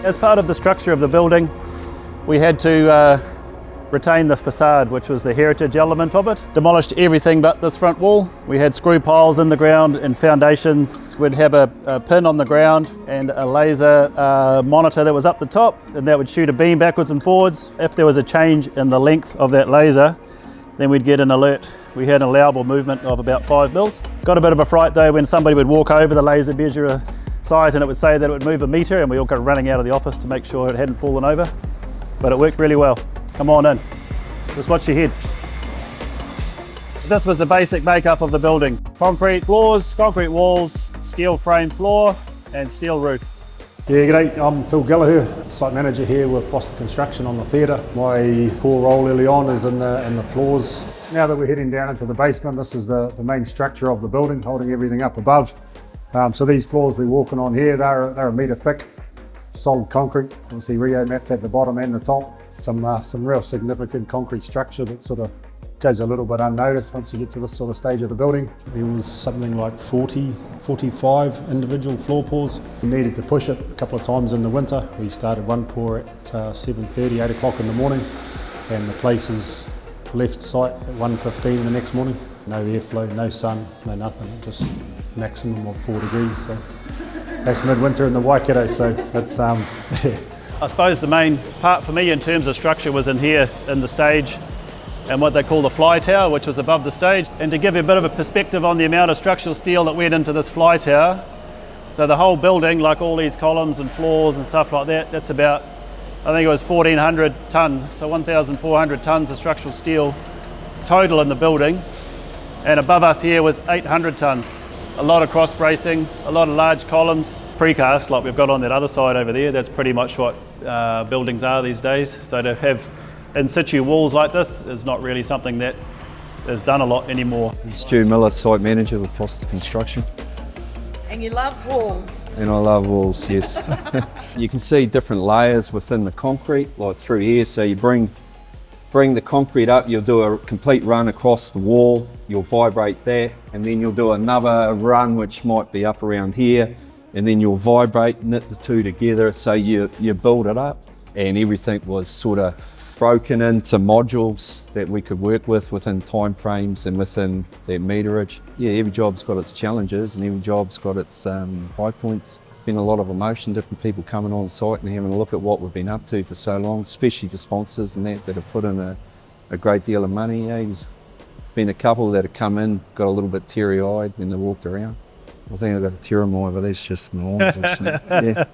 As part of the structure of the building, we had to retain the facade, which was the heritage element of it. Demolished everything but this front wall. We had screw piles in the ground and foundations. We'd have a pin on the ground and a laser monitor that was up the top, and that would shoot a beam backwards and forwards. If there was a change in the length of that laser, then we'd get an alert. We had an allowable movement of about 5 mils. Got a bit of a fright though when somebody would walk over the laser measure site and it would say that it would move a metre, and we all go running out of the office to make sure it hadn't fallen over. But it worked really well. Come on in, just watch your head. This was the basic makeup of the building. Concrete floors, concrete walls, steel frame floor and steel roof. Yeah, g'day, I'm Phil Gallagher, site manager here with Foster Construction on the theatre. My core role early on is in the floors. Now that we're heading down into the basement, this is the main structure of the building, holding everything up above. So these floors we're walking on here, they're a metre thick, solid concrete. Obviously Rio mats at the bottom and the top. Some real significant concrete structure that sort of goes a little bit unnoticed once you get to this sort of stage of the building. There was something like 45 individual floor pours. We needed to push it a couple of times in the winter. We started one pour at 7:30, 8 o'clock in the morning, and the places left site at 1:15 the next morning. No airflow, no sun, no nothing, just maximum of 4 degrees. So that's midwinter in the Waikato, so it's I suppose the main part for me in terms of structure was in here in the stage and what they call the fly tower, which was above the stage. And to give you a bit of a perspective on the amount of structural steel that went into this fly tower, so the whole building, like all these columns and floors and stuff like that, that's about, I think it was 1,400 tonnes, so 1,400 tonnes of structural steel total in the building. And above us here was 800 tonnes. A lot of cross bracing, a lot of large columns, precast like we've got on that other side over there. That's pretty much what buildings are these days. So to have in situ walls like this is not really something that is done a lot anymore. Stu Miller, site manager with Foster Construction. And you love walls. And I love walls, yes. You can see different layers within the concrete, like through here. So you bring the concrete up, you'll do a complete run across the wall, you'll vibrate that, and then you'll do another run which might be up around here, and then you'll vibrate, knit the two together, so you build it up. And everything was sort of broken into modules that we could work with within time frames and within their meterage. Yeah, every job's got its challenges and every job's got its high points. Been a lot of emotion, different people coming on site and having a look at what we've been up to for so long, especially the sponsors and that have put in a great deal of money. Yeah, there's been a couple that have come in, got a little bit teary-eyed when they walked around. I think I've got a tear in my eye, but that's just my eyes. Yeah.